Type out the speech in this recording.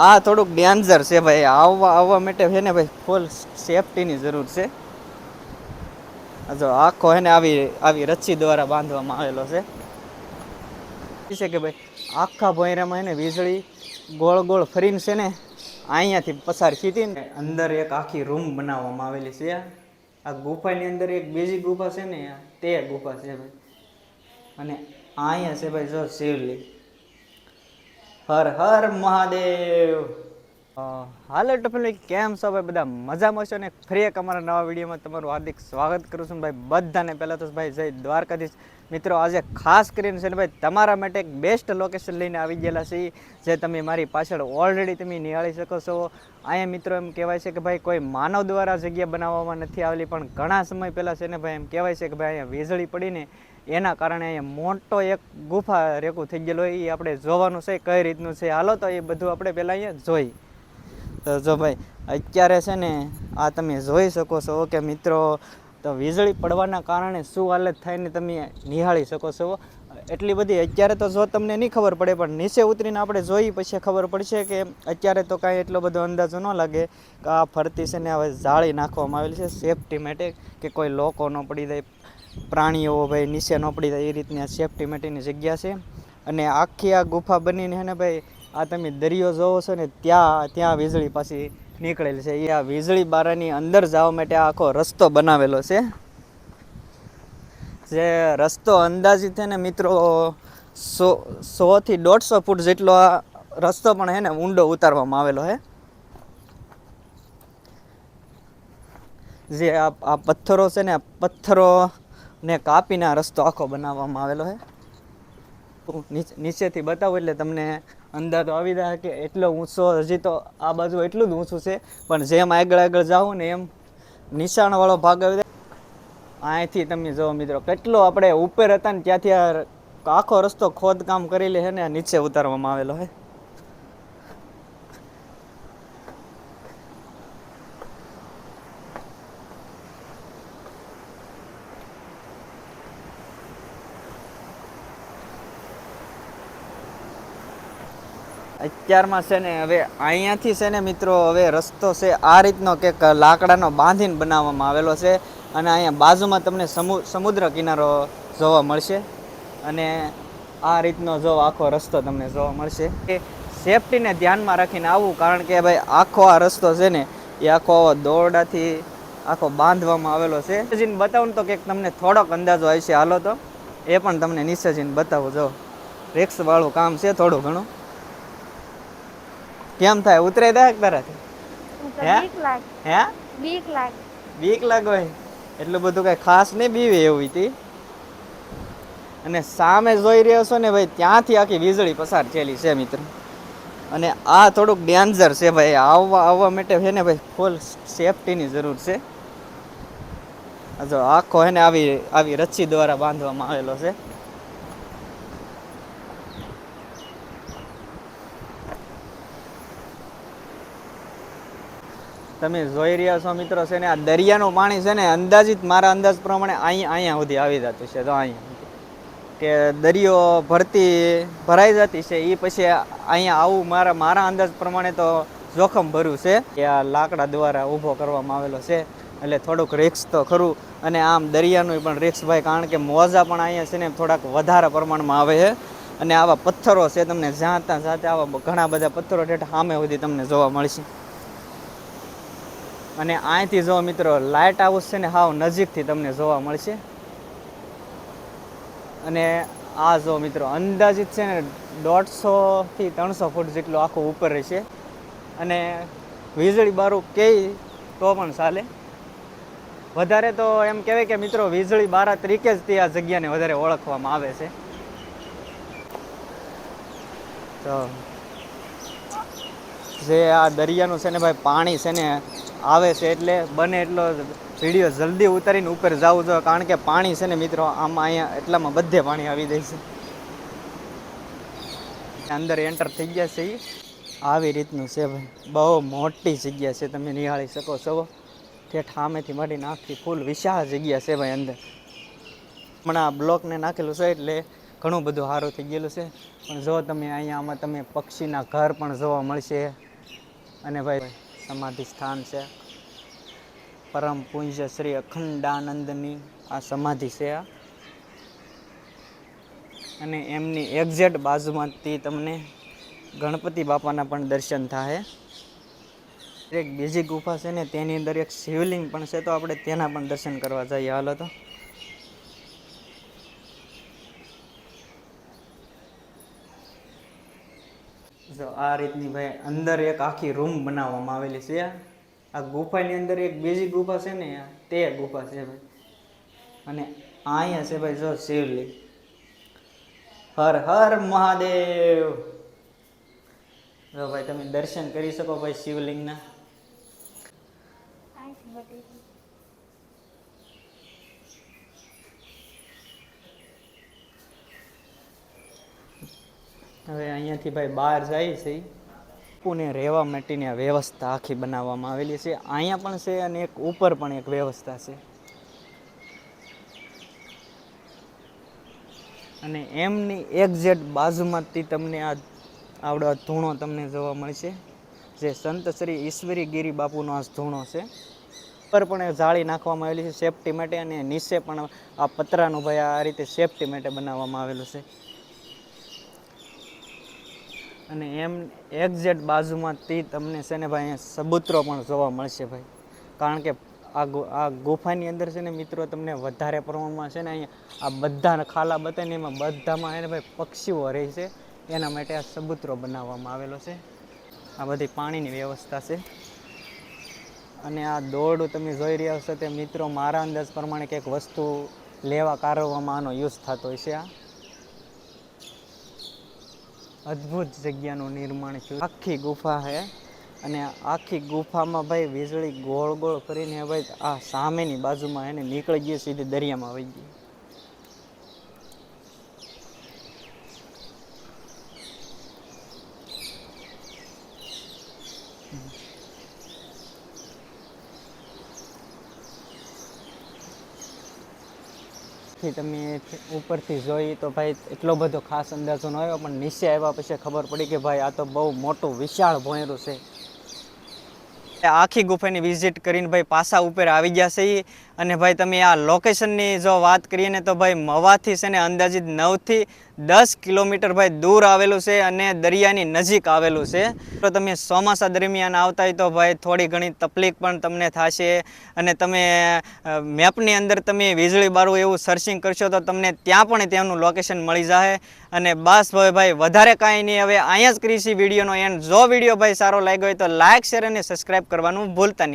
આ થોડુંક ડેન્જર છે ભાઈ, આવવા માટે છે ને ભાઈ ફૂલ સેફટીની જરૂર છે. જો આખો હે ને આવી આવી રચ્છી દ્વારા બાંધવામાં આવેલો છે. છે કે ભાઈ આખા ભોયરામાં એને વીજળી ગોળ ગોળ ફરીને છે ને અહીંયાથી પસાર થતી ને અંદર એક આખી રૂમ બનાવવામાં આવેલી છે. આ ગુફાની અંદર એક બીજી ગુફા છે ને તે ગુફા છે ભાઈ. અને અહીંયા છે ભાઈ જો શિવલિંગ. હર હર મહાદેવ. હાલો ટપલ કેમ છો ભાઈ, બધા મજામાં છો ને? ફરી એક અમારા નવા વિડીયોમાં તમારું હાર્દિક સ્વાગત કરું છું ભાઈ બધાને. પહેલાં તો ભાઈ જય દ્વારકાધીશ. મિત્રો આજે ખાસ કરીને છે ને ભાઈ તમારા માટે એક બેસ્ટ લોકેશન લઈને આવી ગયેલા છે, જે તમે મારી પાછળ ઓલરેડી તમે નિહાળી શકો છો. અહીંયા મિત્રો એમ કહેવાય છે કે ભાઈ કોઈ માનવ દ્વારા જગ્યા બનાવવામાં નથી આવેલી, પણ ઘણા સમય પહેલાં છે ને ભાઈ એમ કહેવાય છે કે ભાઈ અહીંયા વીજળી પડીને એના કારણે અહીંયા મોટો એક ગુફા રેકું થઈ ગયેલો, એ આપણે જોવાનું છે કઈ રીતનું છે. હાલો તો એ બધું આપણે પહેલાં અહીંયા જોઈ. તો જો ભાઈ અત્યારે છે ને આ તમે જોઈ શકો છો કે મિત્રો, તો વીજળી પડવાના કારણે શું હાલત થાય ને તમે નિહાળી શકો છો. એટલી બધી અત્યારે તો જો તમને નહીં ખબર પડે, પણ નીચે ઉતરીને આપણે જોઈ પછી ખબર પડશે કે અત્યારે તો કાંઈ એટલો બધો અંદાજો ન લાગે કે આ ફરતી છે ને હવે જાળી નાખવામાં આવેલી છે સેફટી માટે, કે કોઈ લોકો ન પડી જાય, પ્રાણીઓ ભાઈ નીચે ન પડી જાય, એ રીતની આ સેફટી માટેની જગ્યા છે. અને આખી આ ગુફા બનીને હે ને ભાઈ આ તમે દરિયો જોવો છો ને ત્યાં વીજળી પાછી નીકળેલી છે. એ આ વીજળી બારાની અંદર જવા માટે આખો રસ્તો બનાવેલો છે. જે રસ્તો અંદાજિત છે ને મિત્રો 100 થી 150 ફૂટ જેટલો આ રસ્તો પણ હે ને ઊંડો ઉતારવામાં આવેલો છે. જે આ પથ્થરો છે ને, પથ્થરો ને કાપીને આ રસ્તો આખો બનાવવામાં આવેલો છે. નીચેથી બતાવું એટલે તમને અંદાજો આવી જાય કે એટલો ઊંચો, હજી તો આ બાજુ એટલું જ ઊંચું છે, પણ જેમ આગળ આગળ જાવું ને એમ નિશાણવાળો ભાગ આવી જાય. અહીંથી તમે જો મિત્રો કેટલો આપણે ઉપર હતા ને ત્યાંથી આખો રસ્તો ખોદકામ કરેલી છે ને નીચે ઉતારવામાં આવેલો છે. અત્યારમાં છે ને હવે અહીંયાથી છે ને મિત્રો હવે રસ્તો છે આ રીતનો કંઈક લાકડાનો બાંધીને બનાવવામાં આવેલો છે. અને અહીંયા બાજુમાં તમને સમુદ્ર કિનારો જોવા મળશે. અને આ રીતનો જો આખો રસ્તો તમને જોવા મળશે. એ સેફટીને ધ્યાનમાં રાખીને આવવું, કારણ કે ભાઈ આખો આ રસ્તો છે ને એ આખો દોરડાથી આખો બાંધવામાં આવેલો છે. નીચે બતાવું તો કંઈક તમને થોડોક અંદાજો આવશે. હાલો તો એ પણ તમને નીચે જઈને બતાવું. જો રિક્સવાળું કામ છે થોડું ઘણું. કેમ થાય, ઉતરાઈ દે તારાથી? બીક લાગે એટલું બધું કઈ ખાસ નહીં બીવે એવું હતી. અને સામે જોઈ રહ્યો છો ને ભાઈ ત્યાંથી આખી વીજળી પસાર થયેલી છે મિત્રો. અને આ થોડુંક ડેન્જર છે ભાઈ, આવવા માટે છે ને ભાઈ ફૂલ સેફટીની જરૂર છે. જો આખો હે ને આવી રચ્છી દ્વારા બાંધવામાં આવેલો છે. તમે જોઈ રહ્યા છો મિત્રો છે ને આ દરિયાનું પાણી છે ને અંદાજિત મારા અંદાજ પ્રમાણે અહીંયા સુધી આવી જતું છે. તો અહીંયા કે દરિયો ભરાઈ જતી છે એ પછી અહીંયા આવું મારા અંદાજ પ્રમાણે તો જોખમ ભર્યું છે. કે આ લાકડા દ્વારા ઊભો કરવામાં આવેલો છે એટલે થોડુંક રિસ્ક તો ખરું. અને આમ દરિયાનું પણ રિસ્ક ભાઈ, કારણ કે મોજા પણ અહીંયા છે ને થોડાક વધારે પ્રમાણમાં આવે છે. અને આવા પથ્થરો છે તમને જ્યાં આવા ઘણા બધા પથ્થરો ઠેઠ સામે સુધી તમને જોવા મળશે. અને અહીંથી જો મિત્રો લાઇટ હાઉસ છે ને હાવ નજીકથી તમને જોવા મળશે. અને આ જો મિત્રો અંદાજિત છે ને 150 થી 300 ફૂટ જેટલું આખું ઉપર રહેશે. અને વીજળી બારું કે તો પણ ચાલે. વધારે તો એમ કહેવાય કે મિત્રો વીજળી બારા તરીકે જ આ જગ્યાને વધારે ઓળખવામાં આવે છે. તો જે આ દરિયાનું છે ને ભાઈ પાણી છે ને આવે છે એટલે બને એટલો વિડીયો જલ્દી ઉતારીને ઉપર જવું જોઈએ, કારણ કે પાણી છે ને મિત્રો આમાં અહીંયા એટલામાં બધે પાણી આવી જાય છે. અંદર એન્ટર થઈ ગયા છે. આવી રીતનું છે ભાઈ, બહુ મોટી જગ્યા છે, તમે નિહાળી શકો છો. ઠેઠ સામેથી માંડીને આખી ફૂલ વિશાળ જગ્યા છે ભાઈ અંદર. હમણાં બ્લોકને નાખેલું છે એટલે ઘણું બધું સારું થઈ ગયેલું છે. પણ જો તમે અહીંયા આમાં તમે પક્ષીના ઘર પણ જોવા મળશે. અને ભાઈ સમાધિ સ્થાન છે, પરમ પૂજ્ય શ્રી અખંડાનંદની આ સમાધિ છે આ. અને એમની એક્ઝેક્ટ બાજુમાંથી તમને ગણપતિ બાપાના પણ દર્શન થાય. એક બીજી ગુફા છે ને તેની અંદર એક શિવલિંગ પણ છે, તો આપણે તેના પણ દર્શન કરવા જઈએ. હાલો તો જો આ રીતની ભાઈ અંદર એક આખી રૂમ બનાવવામાં આવેલી છે. આ ગુફાની અંદર એક બીજી ગુફા છે ને તે ગુફા છે ભાઈ. અને અહીંયા છે ભાઈ જો શિવલિંગ. હર હર મહાદેવ. જો ભાઈ તમે દર્શન કરી શકો ભાઈ શિવલિંગના. હવે અહીંયાથી ભાઈ બહાર જાય છે. પુને રહેવા માટેની આ વ્યવસ્થા આખી બનાવવામાં આવેલી છે. અહીંયા પણ છે અને એક ઉપર પણ એક વ્યવસ્થા છે. અને એમની એક્ઝેક્ટ બાજુમાંથી તમને આ આવડો ધૂણો તમને જોવા મળશે, જે સંત શ્રી ઈશ્વરી ગિરી બાપુનો આ ધૂણો છે. ઉપર પણ જાળી નાખવામાં આવેલી છે સેફટી માટે, અને નીચે પણ આ પતરાનું ભાઈ આ રીતે સેફટી માટે બનાવવામાં આવેલું છે. અને એમ એક્ઝેક્ટ બાજુમાંથી તમને છે ને ભાઈ અહીંયા સબૂતરો પણ જોવા મળશે ભાઈ. કારણ કે આ ગુફાની અંદર છે ને મિત્રો તમને વધારે પ્રમાણમાં છે ને અહીંયા આ બધા ખાલા બતાવીને એમાં બધામાં એને ભાઈ પક્ષીઓ રહે છે, એના માટે આ સબૂતરો બનાવવામાં આવેલો છે. આ બધી પાણીની વ્યવસ્થા છે. અને આ દોરડું તમે જોઈ રહ્યા છો તે મિત્રો મારા અંદાજ પ્રમાણે કંઈક વસ્તુ લેવા કાઢવામાં આનો યુઝ થતો હોય છે. આ અદ્ભુત જગ્યાનું નિર્માણ છે. આખી ગુફા છે અને આખી ગુફામાં ભાઈ વીજળી ગોળ ગોળ કરીને ભાઈ આ સામેની બાજુમાં એને નીકળી ગઈ, સીધી દરિયામાં આવી ગઈ. તમે ઉપરથી જોઈ તો ભાઈ એટલો બધો ખાસ અંદાજો ન આવ્યો, પણ નીચે આવ્યા પછી ખબર પડી કે ભાઈ આ તો બહુ મોટું વિશાળ ભોંયરું છે. આખી ગુફાની વિઝિટ કરીને ભાઈ પાછા ઉપર આવી ગયા છે. અને ભાઈ તમે આ લોકેશનની જો વાત કરીએ ને તો ભાઈ મવાથી છે ને અંદાજિત 9 થી 10 કિલોમીટર ભાઈ દૂર આવેલું છે અને દરિયાની નજીક આવેલું છે. તો તમે ચોમાસા દરમિયાન આવતા હોય તો ભાઈ થોડી ઘણી તકલીફ પણ તમને થશે. અને તમે મેપની અંદર તમે વીજળી બારું એવું સર્ચિંગ કરશો તો તમને ત્યાં પણ ત્યાંનું લોકેશન મળી જાય. અને બસ ભાઈ વધારે કાંઈ નહીં, હવે અહીંયા જ કરીશી વિડીયોનો એન્ડ. જો વિડીયો ભાઈ સારો લાગ્યો હોય તો લાઇક, શેર અને સબસ્ક્રાઈબ કરવાનું ભૂલતા નહીં.